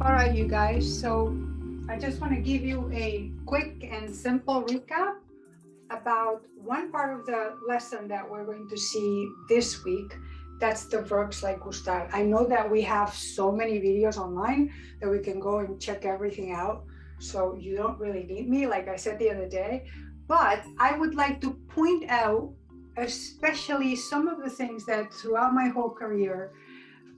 All right, you guys. So I just want to give you a quick and simple recap about one part of the lesson that we're going to see this week. That's the verbs like gustar. I know that we have so many videos online that we can go and check everything out. So you don't really need me, like I said the other day. But I would like to point out, especially some of the things that throughout my whole career,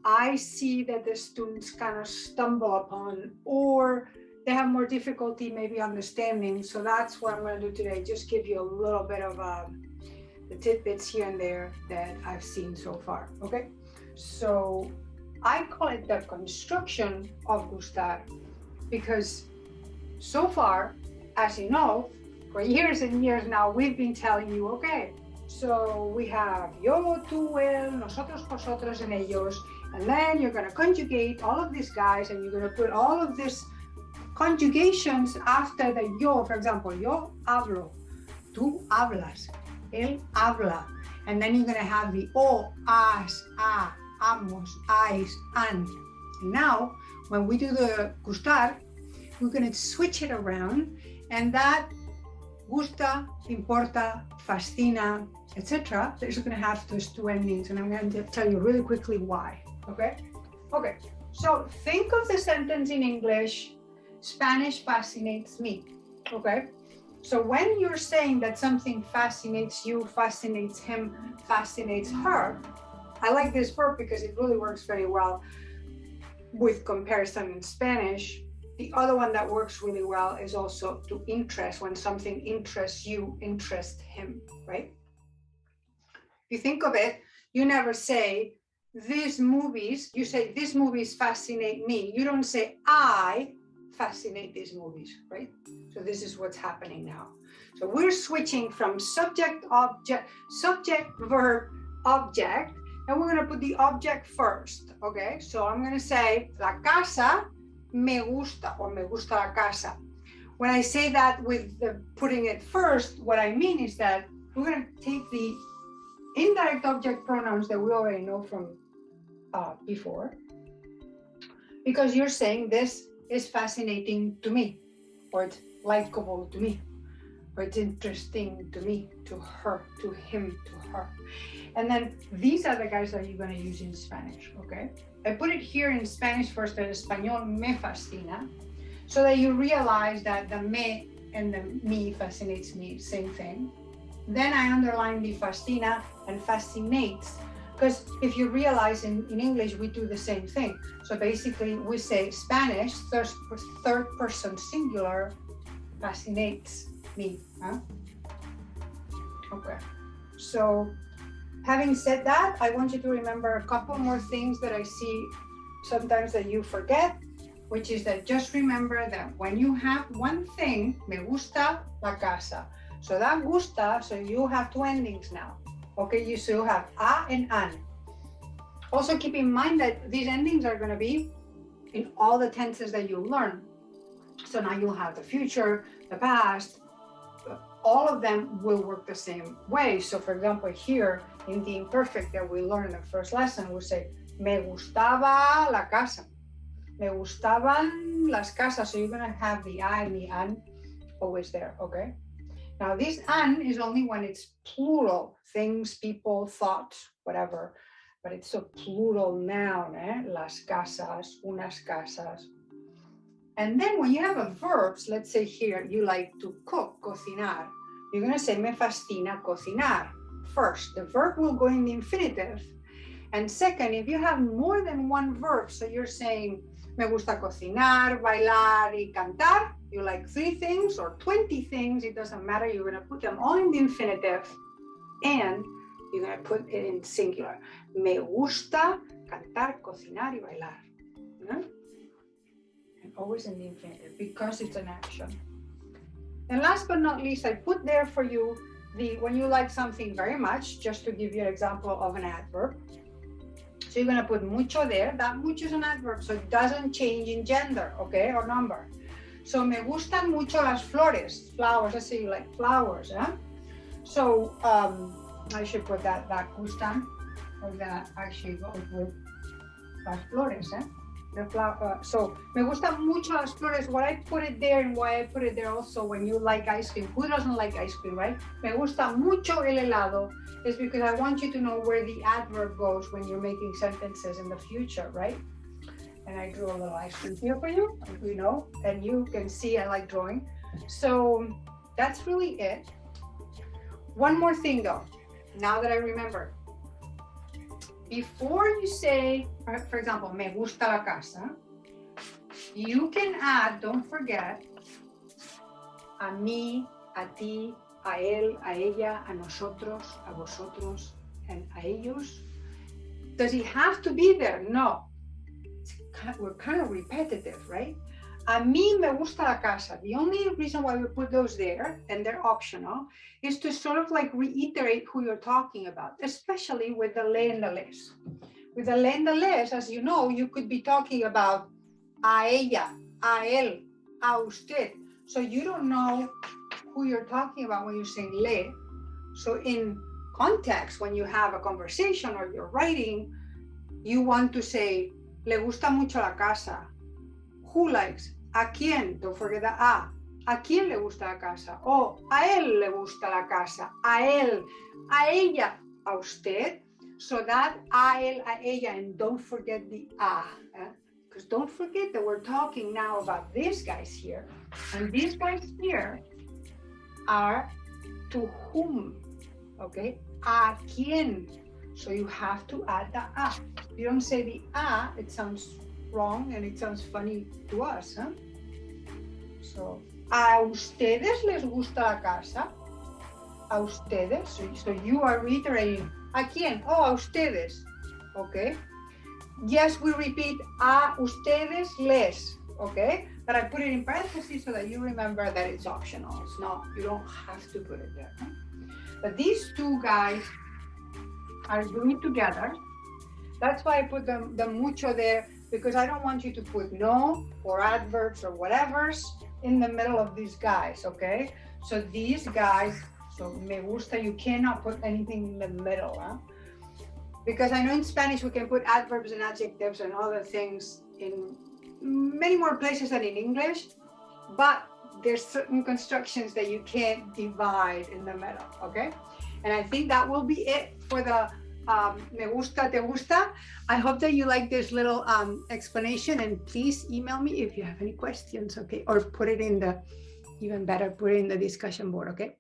I see that the students kind of stumble upon, or they have more difficulty maybe understanding. So that's what I'm going to do today. Just give you a little bit of the tidbits here and there that I've seen so far. Okay. So I call it the construction of gustar because so far, as you know, for years and years now, we've been telling you, okay, so we have yo, tú, él, nosotros, vosotros, and ellos. And then you're going to conjugate all of these guys and you're going to put all of these conjugations after the yo. For example, yo hablo, tú hablas, él habla. And then you're going to have the o, as, a, amos, ais, and. And now, when we do the gustar, we're going to switch it around, and that gusta, importa, fascina, etc. is going to have those two endings, and I'm going to tell you really quickly why. Okay? Okay. So think of the sentence in English, Spanish fascinates me. Okay? So when you're saying that something fascinates you, fascinates him, fascinates her, I like this verb because it really works very well with comparison in Spanish. The other one that works really well is also to interest. When something interests you, interest him, right? If you think of it, you never say, these movies, you say, these movies fascinate me. You don't say, I fascinate these movies, right? So this is what's happening now. So we're switching from subject, verb, object, and we're going to put the object first, okay? So I'm going to say, la casa me gusta, or me gusta la casa. When I say that with the putting it first, what I mean is that we're going to take the indirect object pronouns that we already know from before, because you're saying this is fascinating to me, or it's likable to me, or it's interesting to me, to her, to him, to her. And then these are the guys that you're going to use in Spanish, okay? I put it here in Spanish first, en español me fascina, so that you realize that the me and the me fascinates me, same thing. Then I underline the fascina and fascinates, because if you realize in English, we do the same thing. So basically we say Spanish, third person singular, fascinates me, huh? Okay, so having said that, I want you to remember a couple more things that I see sometimes that you forget, which is that just remember that when you have one thing, me gusta la casa. So that gusta, so you have two endings now. Okay, you still have a and an. Also keep in mind that these endings are going to be in all the tenses that you learn. So now you'll have the future, the past, all of them will work the same way. So for example, here in the imperfect that we learned in the first lesson, we'll say, me gustaba la casa. Me gustaban las casas. So you're going to have the I and the an always there, okay? Now this an is only when it's plural, things, people, thoughts, whatever, but it's a plural noun, las casas, unas casas. And then when you have a verbs, let's say here, you like to cook, cocinar, you're going to say, me fascina cocinar. First, the verb will go in the infinitive. And second, if you have more than one verb, so you're saying, me gusta cocinar, bailar, y cantar, you like 3 things or 20 things, it doesn't matter, you're going to put them all in the infinitive, and you're going to put it in singular. Me gusta cantar, cocinar, y bailar. Yeah? And always in the infinitive, because it's an action. And last but not least, I put there for you when you like something very much, just to give you an example of an adverb. So you're going to put mucho there. That mucho is an adverb, so it doesn't change in gender, okay, or number. So me gustan mucho las flores. Flowers, let's say you like flowers, huh? So I should put that gustan, or that actually goes with las flores, eh? The flower. So me gusta mucho las flores. What I put it there and why I put it there also when you like ice cream. Who doesn't like ice cream, right? Me gusta mucho el helado is because I want you to know where the adverb goes when you're making sentences in the future, right? And I drew a little ice cream here for you, you know, and you can see I like drawing. So that's really it. One more thing though, now that I remember. Before you say, for example, me gusta la casa, you can add, don't forget, a mí, a ti, a él, a ella, a nosotros, a vosotros, and a ellos. Does it have to be there? No. We're kind of repetitive, right? A mí me gusta la casa. The only reason why we put those there, and they're optional, is to sort of like reiterate who you're talking about, especially with the le and the les. With the le and the les, as you know, you could be talking about a ella, a él, a usted. So you don't know who you're talking about when you're saying le. So in context, when you have a conversation or you're writing, you want to say, le gusta mucho la casa. Who likes? ¿A quién? Don't forget the a. ¿A quién le gusta la casa? O a él le gusta la casa. A él, a ella, a usted. So that a él, a ella, and don't forget the a. Because don't forget that we're talking now about these guys here. And these guys here are to whom, okay? ¿A quién? So you have to add the a. If you don't say the a, it sounds wrong and it sounds funny to us, huh? So, ¿a ustedes les gusta la casa? ¿A ustedes? So you are reiterating, ¿a quién? Oh, a ustedes, okay? Yes, we repeat, a ustedes les, okay? But I put it in parentheses so that you remember that it's optional. It's not, you don't have to put it there, huh? But these two guys are doing together. That's why I put the mucho there, because I don't want you to put no or adverbs or whatever's in the middle of these guys, okay? So these guys, so me gusta, you cannot put anything in the middle, huh? Because I know in Spanish we can put adverbs and adjectives and other things in many more places than in English, but there's certain constructions that you can't divide in the middle, okay? And I think that will be it for the me gusta, te gusta. I hope that you like this little explanation, and please email me if you have any questions, okay? Or put it in the, even better, put it in the discussion board, okay?